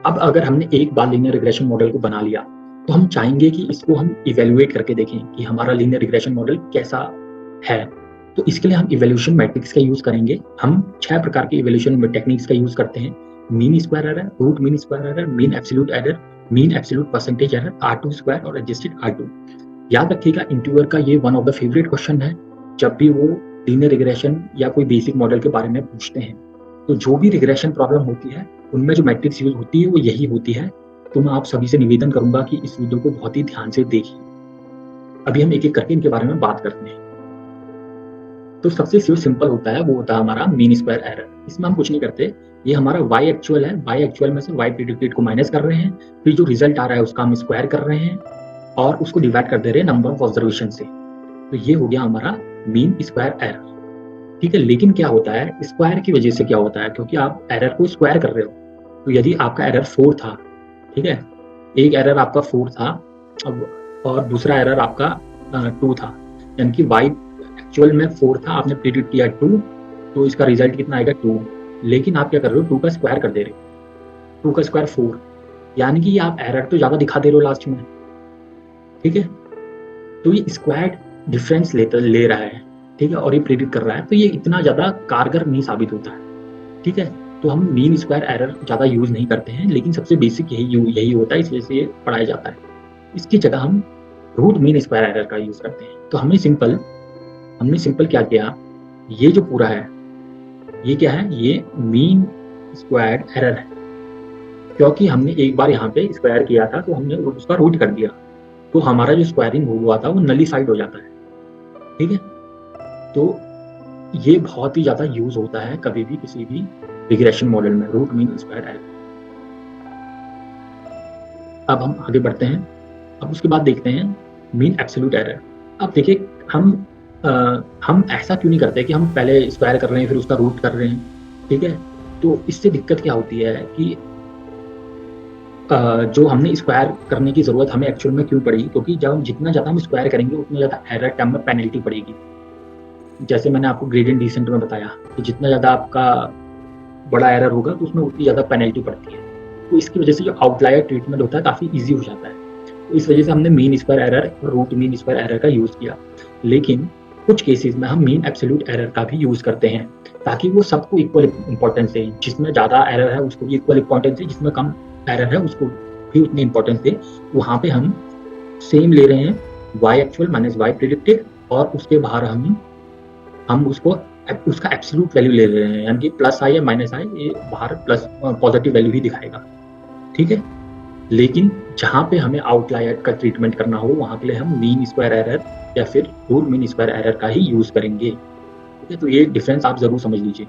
अब अगर हमने एक बार लीनियर रिग्रेशन मॉडल को बना लिया तो हम चाहेंगे कि इसको हम इवेल्युएट करके देखें कि हमारा लीनियर रिग्रेशन मॉडल कैसा है। तो इसके लिए हम इवोल्यूशन मैट्रिक्स का यूज करेंगे। हम 6 प्रकार के इवोल्यूशन टेक्निक्स का यूज करते हैं। Mean square error, root mean square error, mean absolute error, mean absolute percentage error, R2 square और एडजस्टेड R2। याद रखिएगा इंटरव्यूअर का ये one of the favourite question है जब भी वो लीनियर रिग्रेशन या कोई बेसिक मॉडल के बारे में पूछते हैं। तो जो भी रिग्रेशन प्रॉब्लम होती है उनमें जो मैट्रिक्स यूज होती है वो यही होती है। तो मैं आप सभी से निवेदन करूंगा कि इस वीडियो को बहुत ही ध्यान से देखिए। अभी हम एक एक करके इनके बारे में बात करते हैं। तो सबसे सिंपल होता है वो होता है हमारा मीन स्क्वायर एरर। इसमें हम कुछ नहीं करते, ये हमारा y एक्चुअल है, y एक्चुअल में से y प्रेडिक्टेड को माइनस कर रहे हैं, फिर जो रिजल्ट आ रहा है उसका हम स्क्वायर कर रहे हैं और उसको डिवाइड कर दे रहे हैं नंबर ऑफ ऑब्जर्वेशन से। तो ये हो गया हमारा मीन स्क्वायर एरर। ठीक है, लेकिन क्या होता है स्क्वायर की वजह से क्या होता है, क्योंकि आप एरर को स्क्वायर कर रहे हो। तो यदि आपका एरर 4 था, ठीक है, एक एरर आपका 4 था और दूसरा एरर आपका 2 था, यानी कि y एक्चुअल में 4 था, आपने प्रेडिक्ट किया 2, तो इसका रिजल्ट कितना आएगा 2। लेकिन आप क्या कर रहे हो 2 का स्क्वायर कर दे रहे हो, 2 का स्क्वायर 4, यानी कि आप एरर तो ज्यादा दिखा दे रहे हो लास्ट में। ठीक है, तो ये स्क्वायर डिफरेंस ले रहा है, ठीक है, और ये प्रेडिक्ट कर रहा है, तो ये इतना ज्यादा कारगर नहीं साबित होता है। ठीक है, तो हम मीन स्क्वायर एरर ज्यादा यूज नहीं करते हैं, लेकिन सबसे बेसिक यही होता है, इस वजह से ये पढ़ाया जाता है। इसकी जगह हम रूट मीन स्क्वायर एरर का यूज करते हैं। तो हमने सिंपल क्या किया, ये जो पूरा है ये क्या है, ये मीन स्क्वायर एरर है, क्योंकि हमने एक बार यहाँ पे स्क्वायर किया था तो हमने उसका रूट कर दिया, तो हमारा जो स्क्वायरिंग हुआ था वो नलीफाइड हो जाता है। ठीक है, तो ये बहुत ही ज्यादा यूज होता है कभी भी किसी भी रिग्रेशन मॉडल में, रूट मीन स्क्वायर एरर। अब हम आगे बढ़ते हैं। अब उसके बाद देखते हैं मीन एब्सोल्यूट एरर। अब देखिए हम ऐसा क्यों नहीं करते कि हम पहले स्क्वायर कर रहे हैं फिर उसका रूट कर रहे हैं। ठीक है, तो इससे दिक्कत क्या होती है कि जो हमने स्क्वायर करने की जरूरत हमें एक्चुअल में क्यों पड़ी, क्योंकि जब जितना ज्यादा हम स्क्वायर करेंगे उतना ज्यादा एरर टर्म में पेनल्टी पड़ेगी। जैसे मैंने आपको ग्रेडियंट डिसेंट में बताया कि जितना ज्यादा आपका बड़ा एरर होगा तो उसमें उतनी ज्यादा पेनल्टी पड़ती है। तो इसकी वजह से जो आउटलायर ट्रीटमेंट होता है काफी ईजी हो जाता है। तो इस वजह से हमने मीन स्क्वायर एरर और रूट मीन स्क्वायर एरर का यूज किया। लेकिन कुछ केसेस में हम मीन एब्सोल्यूट एरर का भी यूज करते हैं, ताकि वो सबको इक्वल इंपॉर्टेंस दे। जिसमें ज्यादा एरर है उसको भी इक्वल इंपॉर्टेंस दे, जिसमें कम एरर है उसको भी उतनी इंपॉर्टेंस दे। वहां पे हम सेम ले रहे हैं y actual minus y predicted, और उसके बाहर हम उसका एब्सोल्यूट वैल्यू ले रहे हैं, यानी कि प्लस आई या माइनस आई, ये बाहर प्लस पॉजिटिव वैल्यू ही दिखाएगा। ठीक है, लेकिन जहां पे हमें आउटलायर का ट्रीटमेंट करना हो वहां के लिए हम मीन स्क्वायर एरर या फिर रूट मीन स्क्वायर एरर का ही यूज करेंगे। ठीक है, तो ये डिफरेंस आप जरूर समझ लीजिए।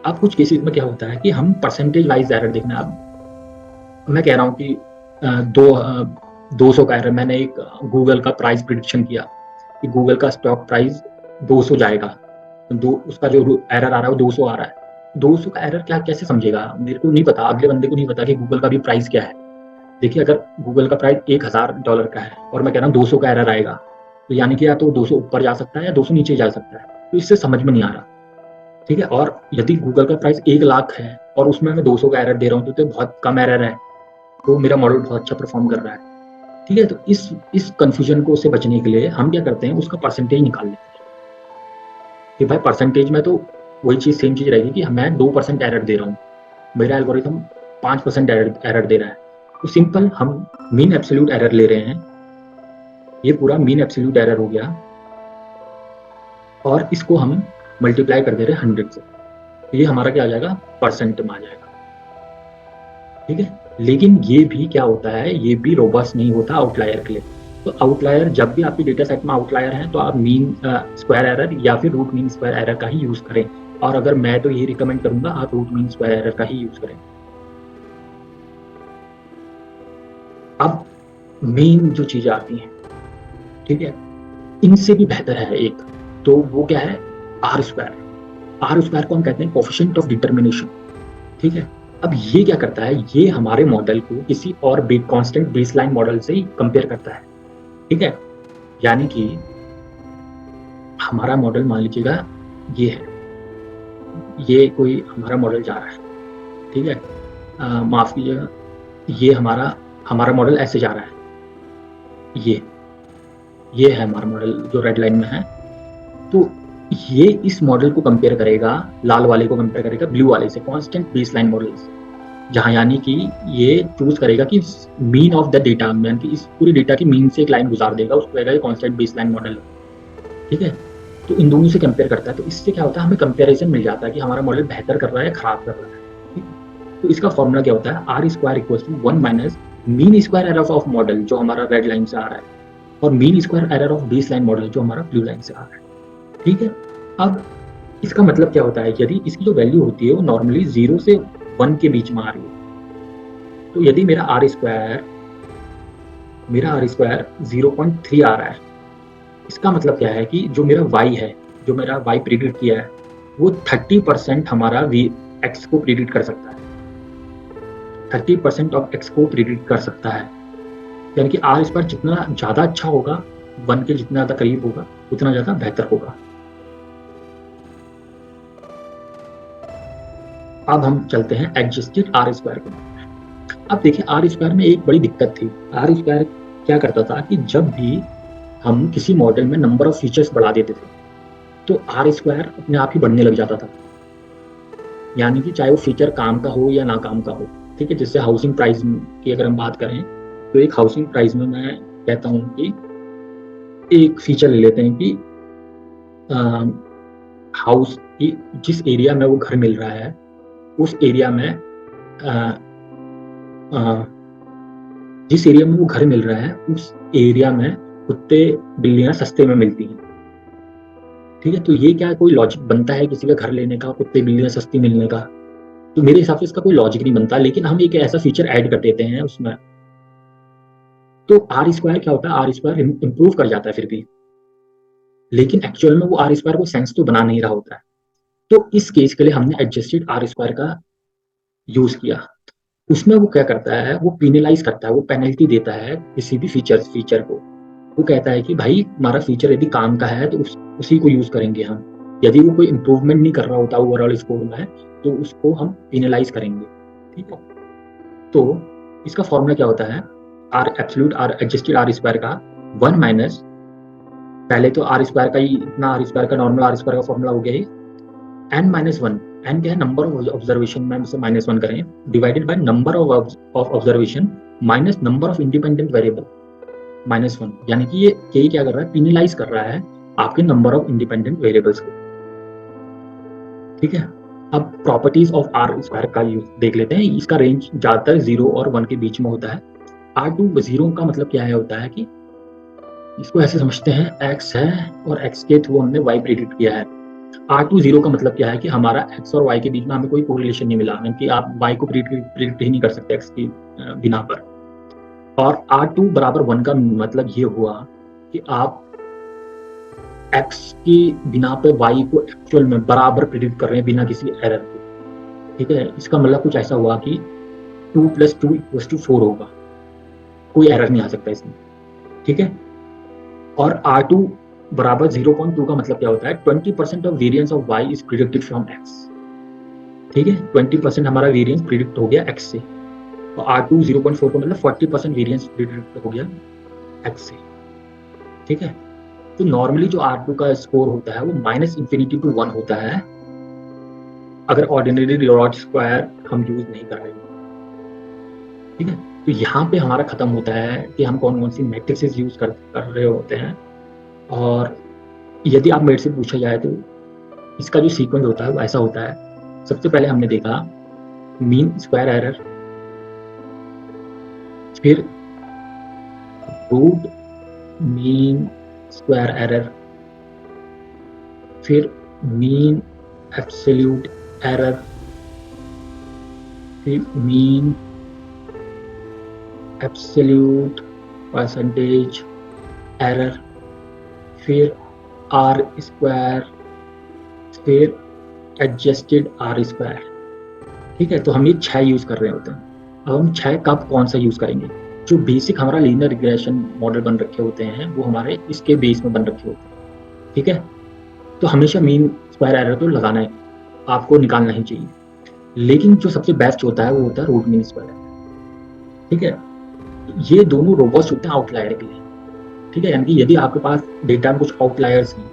अब कुछ केसेस में क्या होता है कि हम परसेंटेज वाइज एरर देखना। अब मैं कह रहा हूँ कि 200 का एरर, मैंने एक गूगल का प्राइस प्रिडिक्शन किया कि गूगल का स्टॉक प्राइस 200 जाएगा, उसका जो एरर आ रहा है वो 200 आ रहा है। 200 का एरर क्या कैसे समझेगा, मेरे को नहीं पता, अगले बंदे को नहीं पता कि गूगल का भी प्राइस क्या है। देखिए, अगर गूगल का प्राइस $1000 का है और मैं कह रहा हूँ 200 का एरर आएगा, तो यानी कि या तो 200 ऊपर जा सकता है या 200 नीचे जा सकता है। तो इससे समझ में नहीं आ रहा। ठीक है, और यदि गूगल का प्राइस 1 लाख है और उसमें मैं 200 का एरर दे रहा हूँ तो बहुत कम एरर है, तो मेरा मॉडल बहुत अच्छा परफॉर्म कर रहा है। ठीक है, तो इस कंफ्यूजन को से बचने के लिए हम क्या करते हैं, उसका परसेंटेज निकाल लेते हैं कि भाई परसेंटेज में तो वही चीज सेम चीज रहेगी कि मैं 2% एरर दे रहा हूँ, मेरा एल्गोरिथम 5% एरर दे रहा है। तो सिंपल हम मीन एब्सोल्यूट एरर ले रहे हैं, ये पूरा मीन एब्सोल्यूट एरर हो गया, और इसको हम मल्टीप्लाई कर दे रहे हैं 100 से, तो ये हमारा क्या आ जाएगा, परसेंट में आ जाएगा। ठीक है, लेकिन ये भी क्या होता है, ये भी रोबस्ट नहीं होता आउटलायर के लिए। तो आउटलायर, जब भी आपकी डेटा सेट में आउटलायर है तो आप मीन स्क्वायर एरर या फिर रूट मीन स्क्वायर एरर का ही यूज करें, और अगर मैं तो ये रिकमेंड करूंगा आप रूट मीन स्क्वायर एरर का ही यूज करें। अब मेन जो चीजें आती हैं, ठीक है, इनसे भी बेहतर है एक, तो वो क्या है, आर स्क्वायर को हम कहते हैं कोफिशिएंट ऑफ डिटर्मिनेशन। ठीक है, अब ये क्या करता है, ये हमारे मॉडल को किसी और कांस्टेंट बेसलाइन मॉडल से ही कंपेयर करता है। ठीक है, यानी कि हमारा मॉडल मान लीजिएगा ये है, ये कोई हमारा मॉडल जा रहा है। ठीक है, माफ़ कीजिएगा, ये हमारा हमारा मॉडल ऐसे जा रहा है, ये है हमारा मॉडल जो रेड लाइन में है। तो ये इस मॉडल को कंपेयर करेगा, लाल वाले को कंपेयर करेगा ब्लू वाले से, कांस्टेंट बेसलाइन मॉडल से, जहाँ यानी कि ये चूज करेगा कि मीन ऑफ द डेटा, यानी कि इस पूरी डेटा की मीन से एक लाइन गुजार देगा, उसको कहेगा ये कांस्टेंट बेसलाइन मॉडल है। ठीक है, तो इन दोनों से कंपेयर करता है, तो इससे क्या होता है, हमें कंपेरिजन मिल जाता है कि हमारा मॉडल बेहतर कर रहा है या खराब कर रहा है। ठीक है? तो इसका फॉर्मूला क्या होता है, R square equal to 1 minus mean square error of model जो हमारा रेड लाइन से आ रहा है, और mean square error of base line model जो हमारा ब्लू लाइन से आ रहा है। ठीक है, अब इसका मतलब क्या होता है, यदि इसकी जो वैल्यू होती है वो नॉर्मली 0 से 1 के बीच में आ रही है, तो यदि मेरा आर स्क्वायर 0.3 आ रहा है, इसका मतलब क्या है कि जो मेरा y है, जो मेरा y प्रिडिक्ट किया है, वो 30% हमारा x को प्रिडिक्ट कर सकता है, 30% ऑफ x को प्रिडिक्ट कर सकता है। यानी कि आर स्क्वायर जितना ज़्यादा अच्छा होगा, 1 के जितना ज़्यादा करीब होगा, उतना ज़्यादा बेहतर होगा। अब हम चलते हैं एडजस्टेड आर स्क्वायर को। अब देखिए, आर स्क्वायर में एक बड़ी दिक्कत थी। आर स्क्वायर क्या करता था कि जब भी हम किसी मॉडल में नंबर ऑफ फीचर्स बढ़ा देते थे, तो आर स्क्वायर अपने आप ही बढ़ने लग जाता था, यानी कि चाहे वो फीचर काम का हो या ना काम का हो। ठीक है, जैसे हाउसिंग प्राइस की अगर हम बात करें, तो एक हाउसिंग प्राइस में मैं कहता हूँ कि एक फीचर ले लेते हैं कि हाउस की जिस एरिया में वो घर मिल रहा है, उस एरिया में जिस एरिया में वो घर मिल रहा है, उस एरिया में कुत्ते बिल्लियां सस्ते में मिलती हैं। ठीक है, तो ये क्या कोई लॉजिक बनता है किसी का घर लेने का, कुत्ते बिल्लियां सस्ती मिलने का? तो मेरे हिसाब से इसका कोई लॉजिक नहीं बनता, लेकिन हम एक ऐसा फीचर ऐड कर देते हैं उसमें, तो आर स्क्वायर क्या होता है, आर स्क्वायर इंप्रूव कर जाता है फिर भी, लेकिन एक्चुअल में वो आर स्क्वायर को सेंस तो बना नहीं रहा होता है। तो इस केस के लिए हमने एडजस्टेड आर स्क्वायर का यूज किया। उसमें वो क्या करता है, वो पिनलाइज करता है, वो पेनल्टी देता है किसी भी फीचर को। वो कहता है कि भाई हमारा फीचर यदि काम का है तो उसी को यूज करेंगे हम, यदि वो कोई इंप्रूवमेंट नहीं कर रहा होता ओवरऑल स्कोर में, तो उसको हम पिनलाइज करेंगे। ठीक है, तो इसका फॉर्मूला क्या होता है, R absolute R adjusted R square का 1 माइनस, पहले तो आर स्क्वायर का ही इतना, आर स्क्वायर का नॉर्मल आर स्क्वायर का फॉर्मूला हो गया है n माइनस 1, n क्या है, नंबर ऑफ ऑब्जर्वेशन में हम इसे -1 करें, divided by number of observation minus number of independent variable -1, यानी कि ये क्या कर रहा है, पिनलाइज कर रहा है आपके नंबर ऑफ इंडिपेंडेंट वेरिएबल्स को। ठीक है, अब प्रॉपर्टीज ऑफ आर स्क्वायर का यूज देख लेते हैं। इसका रेंज ज्यादातर 0 और 1 के बीच में होता है। R2 0 का मतलब क्या है, होता है कि इसको ऐसे समझते हैं, x है और x के थ्रू हमने y प्रिडिक्ट किया है। R2 0 का मतलब क्या है कि हमारा x और y के बीच में हमें कोई कोरिलेशन नहीं मिला, यानी कि आप y को प्रिडिक्ट ही नहीं कर सकते x की बिना पर। और R2 बराबर 1 का मतलब ये हुआ कि आप x की बिना पे y को एक्चुअल में बराबर प्रिडिक्ट कर रहे हैं बिना किसी एरर के। ठीक है, इसका मतलब कुछ ऐसा हुआ कि 2 + 2 = 4 होगा, कोई एरर नहीं आ सकता इसमें। ठीक है, और R2 बराबर 0.2 का मतलब क्या होता है, 20% of variance of y is predicted from x। ठीक है, 20% हमारा वेरिएंस प्रिडिक्ट हो गया x से, और R2 0.4 का मतलब 40% वेरिएंस प्रिडिक्ट हो गया x से। ठीक है, तो नॉर्मली जो R2 का स्कोर होता है वो -∞ to 1 होता है, अगर ऑर्डिनरी लॉर्ड स्क्वायर हम यूज नहीं कर रहे हैं। ठीक है, तो यहाँ पे हमारा खत्म होता है कि हम कौन कौन सी मैट्रिसेस यूज कर रहे होते हैं। और यदि आप मेरे से पूछा जाए तो इसका जो सीक्वेंस होता है वो ऐसा होता है, सबसे पहले हमने देखा मीन स्क्वायर एरर, फिर रूट मीन स्क्वायर एरर, फिर मीन एब्सोल्यूट एरर, फिर मीन एब्सोल्यूट परसेंटेज एरर, फिर आर स्क्वायर, फिर एडजस्टेड आर स्क्वायर। ठीक है, तो हम ये 6 यूज कर रहे होते हैं। अब हम 6 कब कौन सा यूज करेंगे, जो बेसिक हमारा लीनियर रिग्रेशन मॉडल बन रखे होते हैं वो हमारे इसके बेस में बन रखे होते हैं। ठीक है, तो हमेशा मीन स्क्वायर एरर तो लगाना है, आपको निकालना ही चाहिए। लेकिन जो सबसे बेस्ट होता है वो होता है रूट मीन स्क्वायर एरर। ठीक है, ये दोनों रोबस्ट होते हैं आउटलायर के लिए। ठीक है, यानी कि यदि आपके पास डेटा में कुछ आउटलायर्स हैं,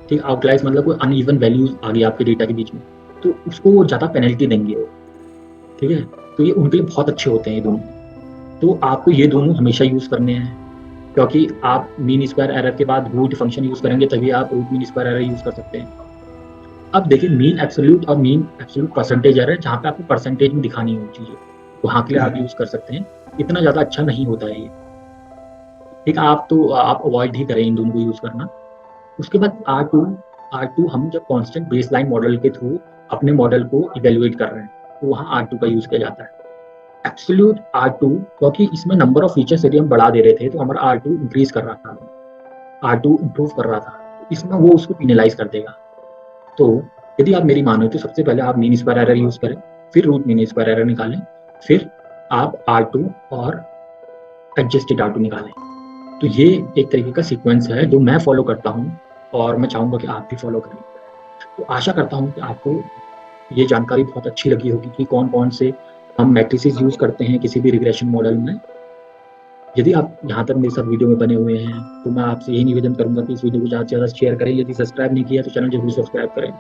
ठीक, आउटलायर्स मतलब कोई अनइवन वैल्यूज आ गई आपके डेटा के बीच में, तो उसको वो ज़्यादा पेनल्टी देंगे वो। ठीक है, तो ये उनके लिए बहुत अच्छे होते हैं ये दोनों। तो आपको ये दोनों हमेशा यूज़ करने हैं, क्योंकि आप मीन स्क्वायर एरर के बाद रूट फंक्शन यूज़ करेंगे तभी आप root mean square error use कर सकते हैं। अब देखिए, मीन एब्सोल्यूट और मीन एब्सोल्यूट परसेंटेज एरर, जहाँ पे आपको परसेंटेज में दिखानी है वो चीज़ें, वहाँ के लिए आप यूज़ कर सकते हैं। इतना ज़्यादा अच्छा नहीं होता है ये। ठीक है, आप अवॉइड ही करें इन दोनों को यूज़ करना। उसके बाद R2 हम जब कांस्टेंट बेसलाइन मॉडल के थ्रू अपने मॉडल को इवैल्यूएट कर रहे हैं, तो वहाँ R2 का यूज़ किया जाता है। एब्सोल्यूट R2, क्योंकि इसमें नंबर ऑफ फीचर्स यदि हम बढ़ा दे रहे थे, तो हमारा R2 इंक्रीज़ कर रहा था, R2 इम्प्रूव कर रहा था। इसमें वो उसको पेनलाइज़ कर देगा। तो यदि आप मेरी मानो तो सबसे पहले आप मीन स्क्वायर एरर यूज़ करें, फिर रूट मीन स्क्वायर एरर निकालें, फिर आप R2 और एडजस्टेड R2 निकालें। तो ये एक तरीके का सीक्वेंस है जो मैं फॉलो करता हूँ, और मैं चाहूँगा कि आप भी फॉलो करें। तो आशा करता हूँ कि आपको ये जानकारी बहुत अच्छी लगी होगी कि कौन-कौन से हम मैट्रिसेस यूज़ करते हैं किसी भी रिग्रेशन मॉडल में। यदि आप यहाँ तक मेरे साथ वीडियो में बने हुए हैं, तो मैं आपसे यही निवेदन करूँगा कि इस वीडियो को ज़्यादा से ज़्यादा शेयर करें। यदि सब्सक्राइब नहीं किया तो चैनल ज़रूर सब्सक्राइब करें।